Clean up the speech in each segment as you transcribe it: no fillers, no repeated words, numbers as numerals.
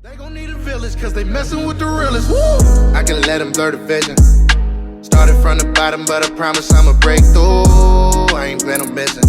They gon' need a village cause they messing with the realest. Woo! I can let them blur the vision. Started from the bottom, but I promise I'ma break through. I ain't been on mission.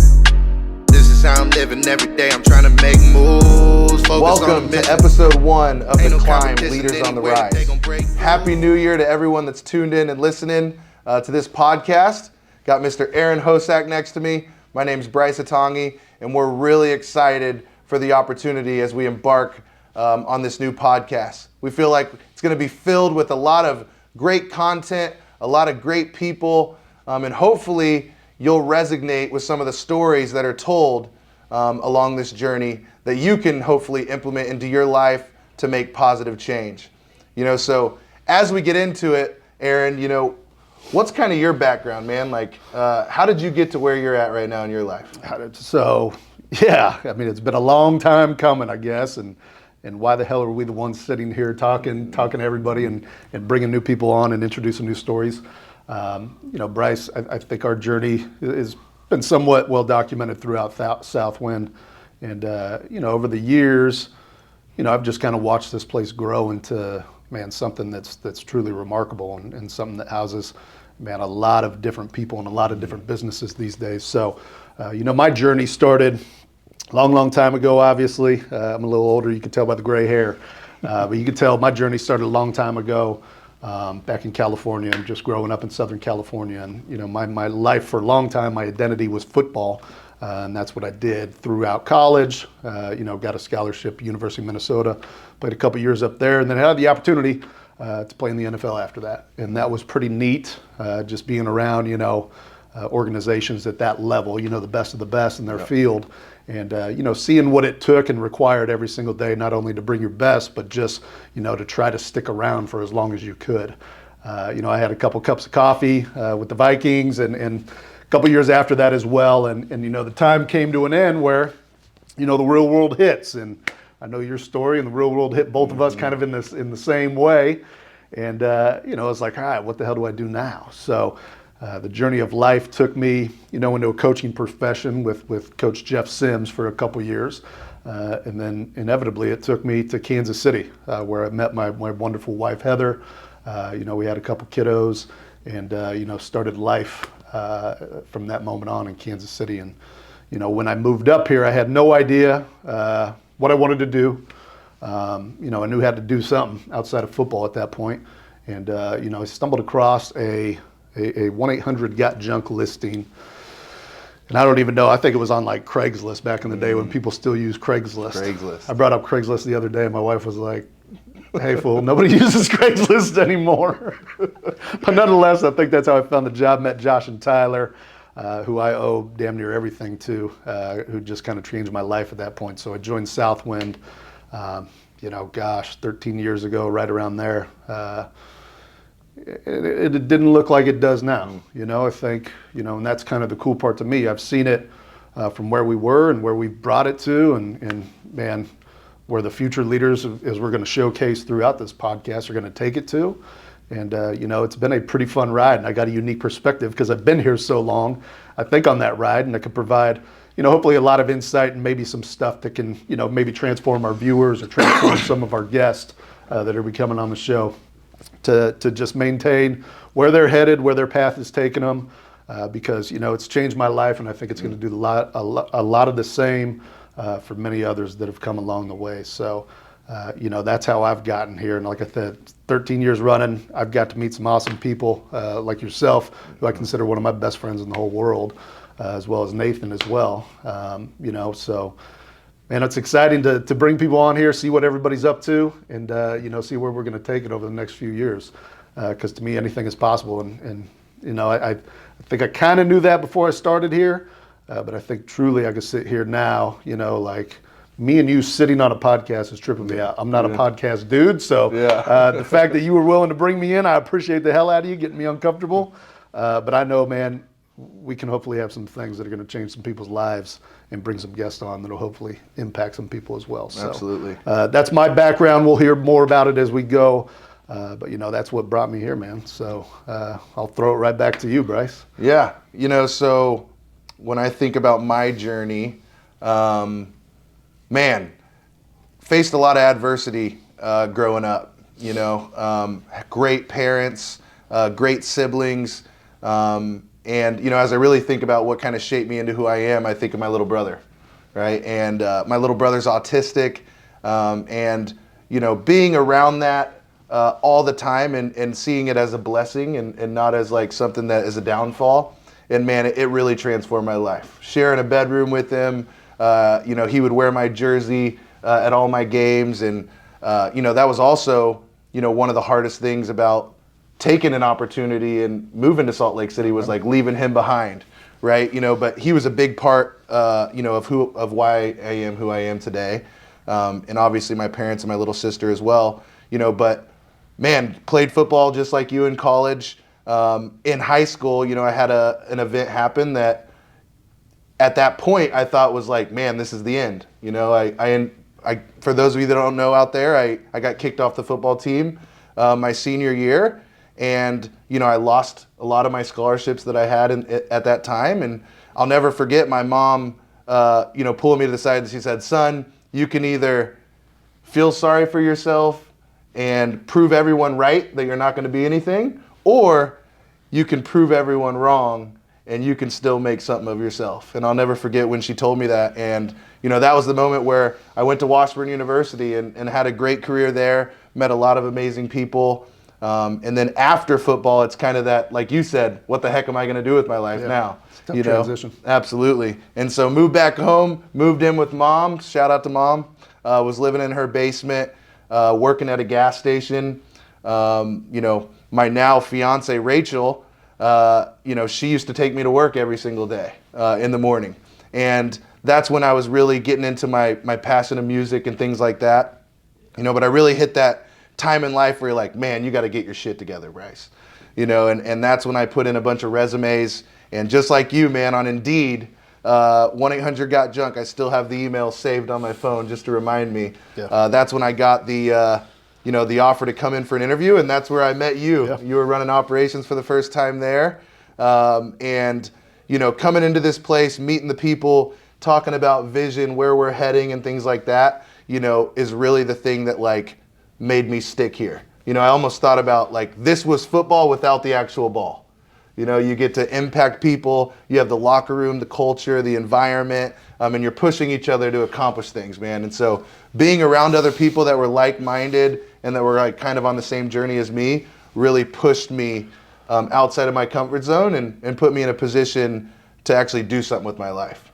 This is how I'm living every day. I'm trying to make moves. Welcome to episode 1 of The Climb, Leaders on the Rise. Happy New Year to everyone that's tuned in and listening to this podcast. Got Mr. Aaron Hosack next to me. My name's Bryce Atagi, and we're really excited for the opportunity as we embark on this new podcast. We feel like it's going to be filled with a lot of great content, a lot of great people, and hopefully you'll resonate with some of the stories that are told along this journey that you can hopefully implement into your life to make positive change. So as we get into it, Aaron, what's kind of your background, man? Like, how did you get to where you're at right now in your life? It's been a long time coming, I guess, and why the hell are we the ones sitting here talking to everybody and bringing new people on and introducing new stories? Bryce, I think our journey has been somewhat well documented throughout Southwind, and over the years, I've just kind of watched this place grow into something that's truly remarkable and something that houses a lot of different people and a lot of different businesses these days. So, my journey started long time ago, obviously. I'm a little older, you can tell by the gray hair. But you can tell my journey started a long time ago back in California and just growing up in Southern California. And, my life for a long time, my identity was football. And that's what I did throughout college. Got a scholarship at University of Minnesota, played a couple years up there, and then had the opportunity to play in the NFL after that. And that was pretty neat, just being around, organizations at that level, the best of the best in their field. And, seeing what it took and required every single day, not only to bring your best, but just, to try to stick around for as long as you could. I had a couple cups of coffee with the Vikings and a couple years after that as well. And the time came to an end where, the real world hits. And I know your story, and the real world hit both of us kind of in the same way. And, it's like, all right, what the hell do I do now? So the journey of life took me, into a coaching profession with Coach Jeff Sims for a couple years. And then inevitably it took me to Kansas City, where I met my wonderful wife, Heather. We had a couple kiddos and, started life from that moment on in Kansas City. And, when I moved up here, I had no idea what I wanted to do. I knew I had to do something outside of football at that point. And, I stumbled across a 1-800-GOT-JUNK listing. And I don't even know, I think it was on like Craigslist back in the day when people still use Craigslist. I brought up Craigslist the other day and my wife was like, hey fool, nobody uses Craigslist anymore. But nonetheless, I think that's how I found the job. Met Josh and Tyler, who I owe damn near everything to, who just kind of changed my life at that point. So I joined Southwind, 13 years ago, right around there. It didn't look like it does now, I think, and that's kind of the cool part to me. I've seen it from where we were and where we brought it to, and where the future leaders, as we're going to showcase throughout this podcast, are going to take it to. And, it's been a pretty fun ride, and I got a unique perspective because I've been here so long, I think, on that ride, and I could provide, hopefully a lot of insight and maybe some stuff that can, maybe transform our viewers or transform some of our guests that are coming on the show. To just maintain where they're headed, where their path is taking them, because it's changed my life, and I think it's going to do a lot of the same for many others that have come along the way. So, that's how I've gotten here, and like I said, 13 years running, I've got to meet some awesome people like yourself, who I consider one of my best friends in the whole world, as well as Nathan as well. So. And it's exciting to bring people on here, see what everybody's up to, and see where we're going to take it over the next few years. Because to me, anything is possible. And I think I kind of knew that before I started here, but I think truly I could sit here now. Like me and you sitting on a podcast is tripping me out. I'm not a podcast dude, so the fact that you were willing to bring me in, I appreciate the hell out of you, getting me uncomfortable. But I know, man, we can hopefully have some things that are going to change some people's lives and bring some guests on that will hopefully impact some people as well. So, absolutely. That's my background. We'll hear more about it as we go. But, that's what brought me here, man. So I'll throw it right back to you, Bryce. Yeah. So when I think about my journey, faced a lot of adversity growing up. Great parents, great siblings, and as I really think about what kind of shaped me into who I am, I think of my little brother, right? And my little brother's autistic, and being around that all the time and seeing it as a blessing and not as like something that is a downfall. And man, it really transformed my life. Sharing a bedroom with him, he would wear my jersey at all my games, and that was also one of the hardest things about taking an opportunity and moving to Salt Lake City was like leaving him behind, right? But he was a big part, of why I am who I am today, and obviously my parents and my little sister as well, But man, played football just like you in college. In high school, I had an event happen that at that point I thought was like, man, this is the end. I for those of you that don't know out there, I got kicked off the football team my senior year, and I lost a lot of my scholarships that I had at that time. And I'll never forget my mom, pulling me to the side and she said, "Son, you can either feel sorry for yourself and prove everyone right that you're not going to be anything, or you can prove everyone wrong and you can still make something of yourself." And I'll never forget when she told me that. And that was the moment where I went to Washburn University and had a great career there, met a lot of amazing people. And then after football, it's kind of that, like you said, what the heck am I going to do with my life now? Tough transition. Absolutely. And so moved back home, moved in with mom. Shout out to mom. Was living in her basement, working at a gas station. My now fiance, Rachel, she used to take me to work every single day in the morning. And that's when I was really getting into my passion of music and things like that. But I really hit that time in life where you're like, man, you got to get your shit together, Bryce. And that's when I put in a bunch of resumes. And just like you, man, on Indeed, 1-800-GOT-JUNK, I still have the email saved on my phone just to remind me. Yeah. That's when I got the offer to come in for an interview, and that's where I met you. Yeah. You were running operations for the first time there. And coming into this place, meeting the people, talking about vision, where we're heading and things like that, is really the thing that like made me stick here. I almost thought about like this was football without the actual ball. You get to impact people, you have the locker room, the culture, the environment, and you're pushing each other to accomplish things, man. And so being around other people that were like-minded and that were like kind of on the same journey as me really pushed me outside of my comfort zone and put me in a position to actually do something with my life.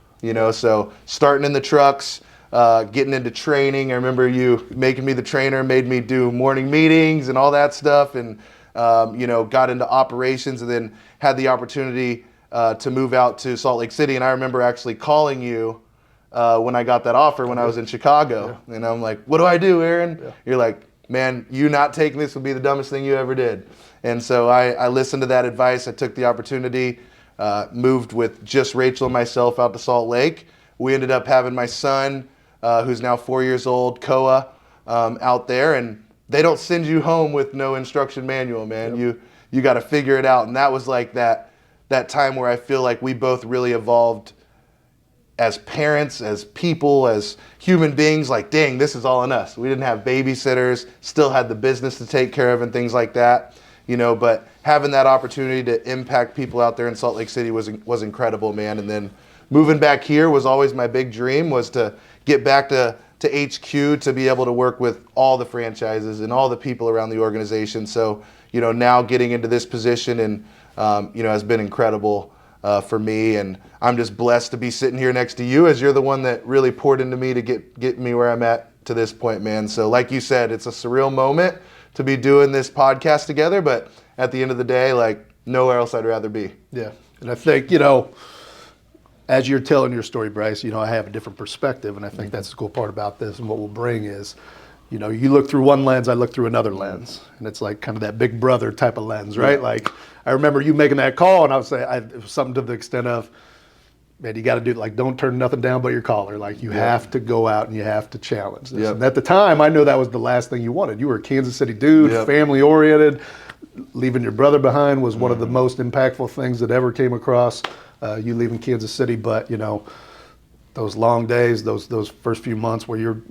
So starting in the trucks, getting into training. I remember you making me the trainer, made me do morning meetings and all that stuff, and got into operations, and then had the opportunity to move out to Salt Lake City. And I remember actually calling you when I got that offer when I was in Chicago. Yeah. And I'm like, what do I do, Aaron? Yeah. You're like, man, you not taking this would be the dumbest thing you ever did. And so I listened to that advice. I took the opportunity, moved with just Rachel and myself out to Salt Lake. We ended up having my son, who's now 4 years old, Koa, out there. And they don't send you home with no instruction manual, man. Yep. You got to figure it out. And that was like that time where I feel like we both really evolved as parents, as people, as human beings. Like, dang, this is all on us. We didn't have babysitters, still had the business to take care of and things like that. But having that opportunity to impact people out there in Salt Lake City was incredible, man. And then moving back here was always my big dream, was to get back to HQ, to be able to work with all the franchises and all the people around the organization. So, now getting into this position and, has been incredible for me. And I'm just blessed to be sitting here next to you, as you're the one that really poured into me to get me where I'm at to this point, man. So like you said, it's a surreal moment to be doing this podcast together, but at the end of the day, like nowhere else I'd rather be. Yeah. And I think, as you're telling your story, Bryce, I have a different perspective, and I think that's the cool part about this. And what we'll bring is, you look through one lens, I look through another lens, and it's like kind of that big brother type of lens, right? Yeah. Like I remember you making that call, and I would say it was something to the extent of, man, you got to do like don't turn nothing down but your caller. Like you have to go out and you have to challenge this. Yep. And at the time, I knew that was the last thing you wanted. You were a Kansas City dude, family oriented. Leaving your brother behind was one of the most impactful things that ever came across. You leaving Kansas City, but those long days, those first few months where you're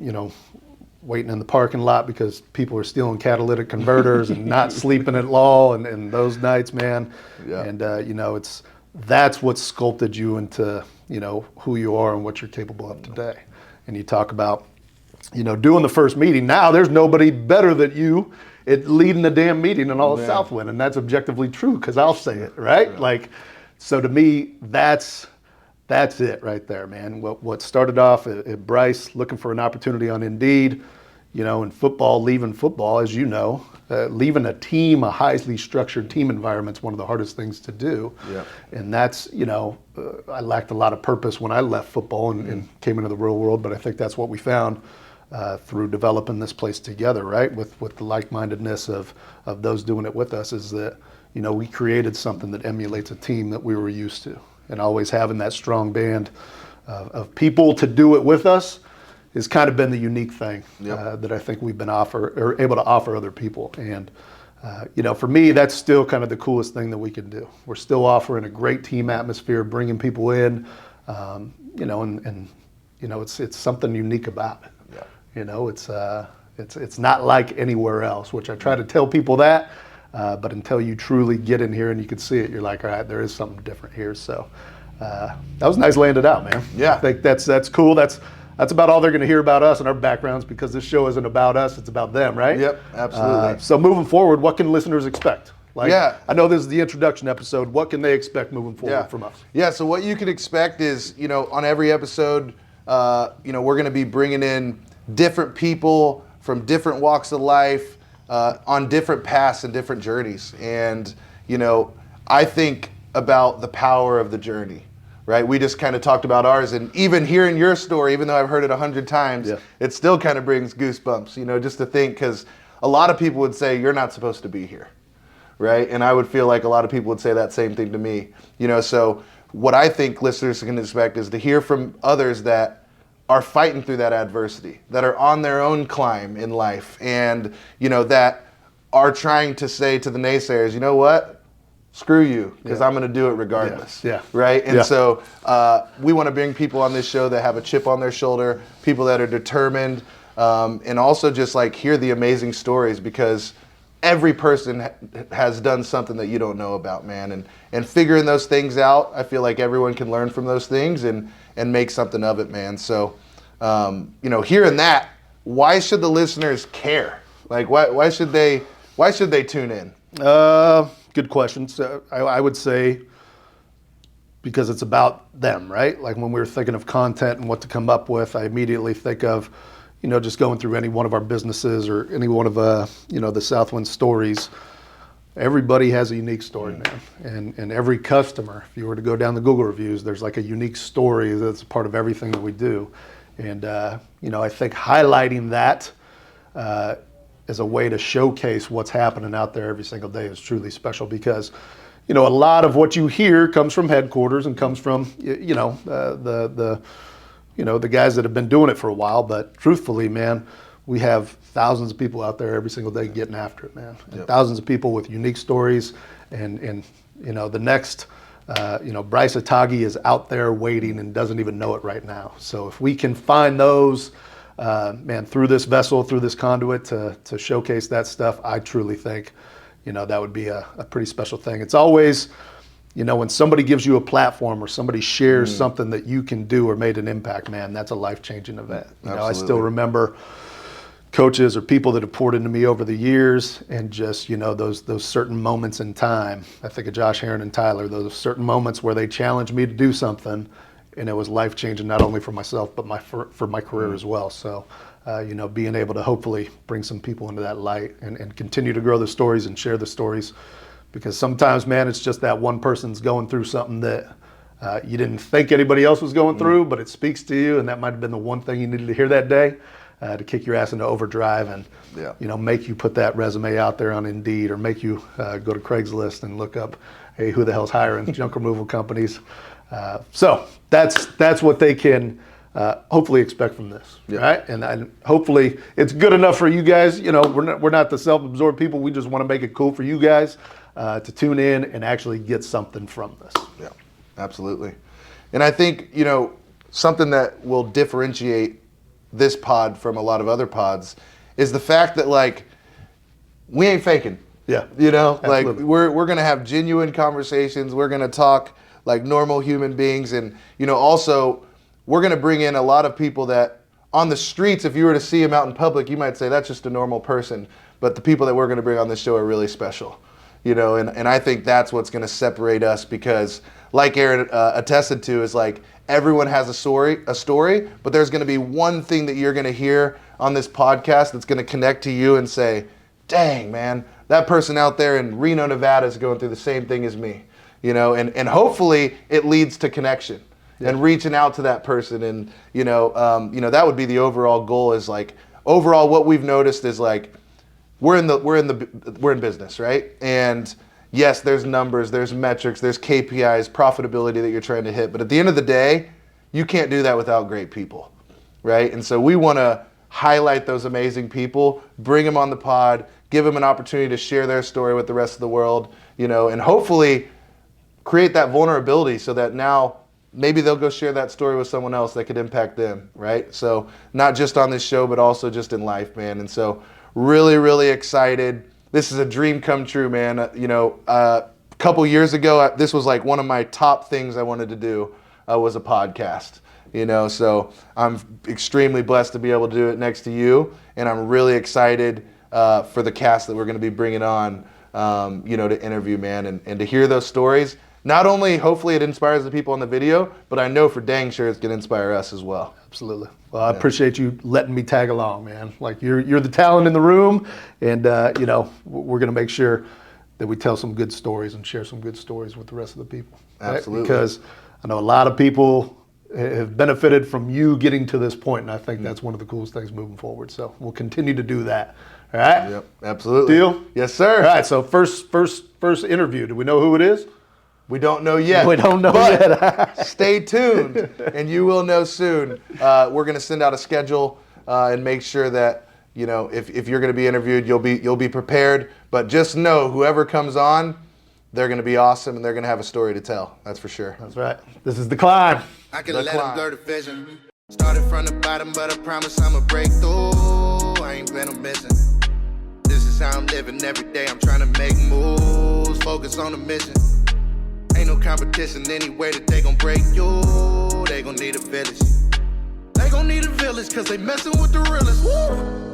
waiting in the parking lot because people are stealing catalytic converters and not sleeping at all, and those nights, man. Yeah. And that's what sculpted you into who you are and what you're capable of today. And you talk about doing the first meeting. Now there's nobody better than you at leading the damn meeting in all of Southwind, and that's objectively true because I'll say it, right? Yeah. Like, so to me, that's it right there, man. What started off at Bryce, looking for an opportunity on Indeed, in football, leaving football, as you know, leaving a team, a highly structured team environment is one of the hardest things to do. Yeah. And that's, I lacked a lot of purpose when I left football and came into the real world, but I think that's what we found through developing this place together, right? With the like-mindedness of those doing it with us, is that, we created something that emulates a team that we were used to. And always having that strong band of people to do it with us has kind of been the unique thing that I think we've been able to offer other people. And for me, that's still kind of the coolest thing that we can do. We're still offering a great team atmosphere, bringing people in, it's something unique about it. Yeah. It's not like anywhere else, which I try to tell people that. But until you truly get in here and you can see it, you're like, all right, there is something different here. So that was nice laying it out, man. Yeah. I think that's cool. That's about all they're going to hear about us and our backgrounds, because this show isn't about us, it's about them, right? Yep, absolutely. So moving forward, what can listeners expect? I know this is the introduction episode. What can they expect moving forward from us? Yeah, so what you can expect is, on every episode, we're going to be bringing in different people from different walks of life, on different paths and different journeys. And, I think about the power of the journey, right? We just kind of talked about ours, and even hearing your story, even though I've heard it 100 times, it still kind of brings goosebumps, just to think, because a lot of people would say, you're not supposed to be here, right? And I would feel like a lot of people would say that same thing to me, so what I think listeners can expect is to hear from others that are fighting through that adversity, that are on their own climb in life, and that are trying to say to the naysayers, you know what, screw you, because I'm going to do it regardless. Right? And so we want to bring people on this show that have a chip on their shoulder, people that are determined, and also just hear the amazing stories, because every person has done something that you don't know about, man. And figuring those things out, I feel like everyone can learn from those things and make something of it, man. So, hearing that, why should the listeners care? Why should they tune in? Good question. So I would say because it's about them, right? Like when we were thinking of content and what to come up with, I immediately think of, just going through any one of our businesses or any one of, the Southwind stories. Everybody has a unique story, man. And every customer, if you were to go down the Google reviews, there's a unique story that's a part of everything that we do. And, I think highlighting that as a way to showcase what's happening out there every single day is truly special, because, a lot of what you hear comes from headquarters and comes from, the guys that have been doing it for a while. But truthfully, man, we have thousands of people out there every single day getting after it, man. And thousands of people with unique stories, and the next, Bryce Atagi is out there waiting and doesn't even know it right now. So if we can find those, through this vessel, through this conduit to showcase that stuff, I truly think, that would be a pretty special thing. It's always, when somebody gives you a platform or somebody shares something that you can do or made an impact, man, that's a life-changing event. I still remember coaches or people that have poured into me over the years, and just, those certain moments in time. I think of Josh, Heron, and Tyler, those certain moments where they challenged me to do something, and it was life-changing, not only for myself, but for my career as well. So, being able to hopefully bring some people into that light and continue to grow the stories and share the stories, because sometimes, man, it's just that one person's going through something that you didn't think anybody else was going through, but it speaks to you, and that might have been the one thing you needed to hear that day. To kick your ass into overdrive and make you put that resume out there on Indeed, or make you go to Craigslist and look up, hey, who the hell's hiring junk removal companies? So that's what they can hopefully expect from this, right? And hopefully it's good enough for you guys. We're not the self-absorbed people. We just want to make it cool for you guys to tune in and actually get something from this. Yeah, absolutely. And I think something that will differentiate this pod from a lot of other pods is the fact that like we ain't faking. Yeah. You know, Absolutely. like we're gonna have genuine conversations. We're gonna talk like normal human beings, and you know, also we're gonna bring in a lot of people that on the streets, if you were to see them out in public, you might say that's just a normal person. But the people that we're gonna bring on this show are really special. You know, and I think that's what's gonna separate us because, like Aaron attested to, is like everyone has a story, but there's gonna be one thing that you're gonna hear on this podcast that's gonna connect to you and say, dang, man, that person out there in Reno, Nevada is going through the same thing as me, you know, and hopefully it leads to connection and reaching out to that person. And, you know, that would be the overall goal is like, overall what we've noticed is like, we're in business, right? And yes, there's numbers, there's metrics, there's KPIs, profitability that you're trying to hit. But at the end of the day, you can't do that without great people, right? And so we want to highlight those amazing people, bring them on the pod, give them an opportunity to share their story with the rest of the world, you know, and hopefully create that vulnerability so that now maybe they'll go share that story with someone else that could impact them, right? So not just on this show, but also just in life, man. And so really, really excited. This is a dream come true, man. A couple years ago, this was like one of my top things I wanted to do was a podcast. You know, so I'm extremely blessed to be able to do it next to you, and I'm really excited for the cast that we're going to be bringing on, to interview, man, and to hear those stories. Not only, hopefully, it inspires the people on the video, but I know for dang sure it's going to inspire us as well. Absolutely. Well, I appreciate you letting me tag along, man. Like you're the talent in the room, and we're going to make sure that we tell some good stories and share some good stories with the rest of the people. Right? Absolutely. Because I know a lot of people have benefited from you getting to this point, and I think that's one of the coolest things moving forward. So we'll continue to do that. All right? Yep, absolutely. Deal? Yes, sir. All right, so first interview. Do we know who it is? We don't know yet. We don't know yet. Stay tuned, and you will know soon. We're going to send out a schedule and make sure that, you know, if you're going to be interviewed, you'll be prepared. But just know, whoever comes on, they're going to be awesome, and they're going to have a story to tell. That's for sure. That's right. This is The Climb. I can let them blur the vision. Started from the bottom, but I promise I'ma break through. I ain't been on missing. This is how I'm living every day. I'm trying to make moves, focus on the mission. Ain't no competition anyway that they gon' break you. They gon' need a village. They gon' need a village, cause they messing with the realest. Woo!